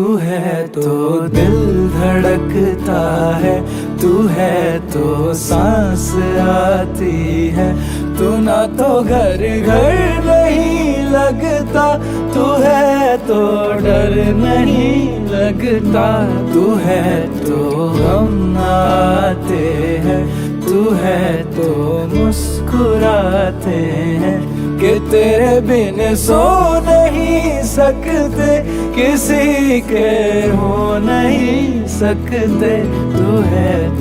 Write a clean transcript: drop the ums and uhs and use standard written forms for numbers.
तू है तो दिल धड़कता है, तू है तो सांस आती है, तू ना तो घर घर नहीं लगता, तू है तो डर नहीं लगता, तू है तो गम आते हैं, तू है तो मुस्कुराते हैं, कि तेरे बिन सो नहीं सकते, किसी के हो नहीं सकते, तू है।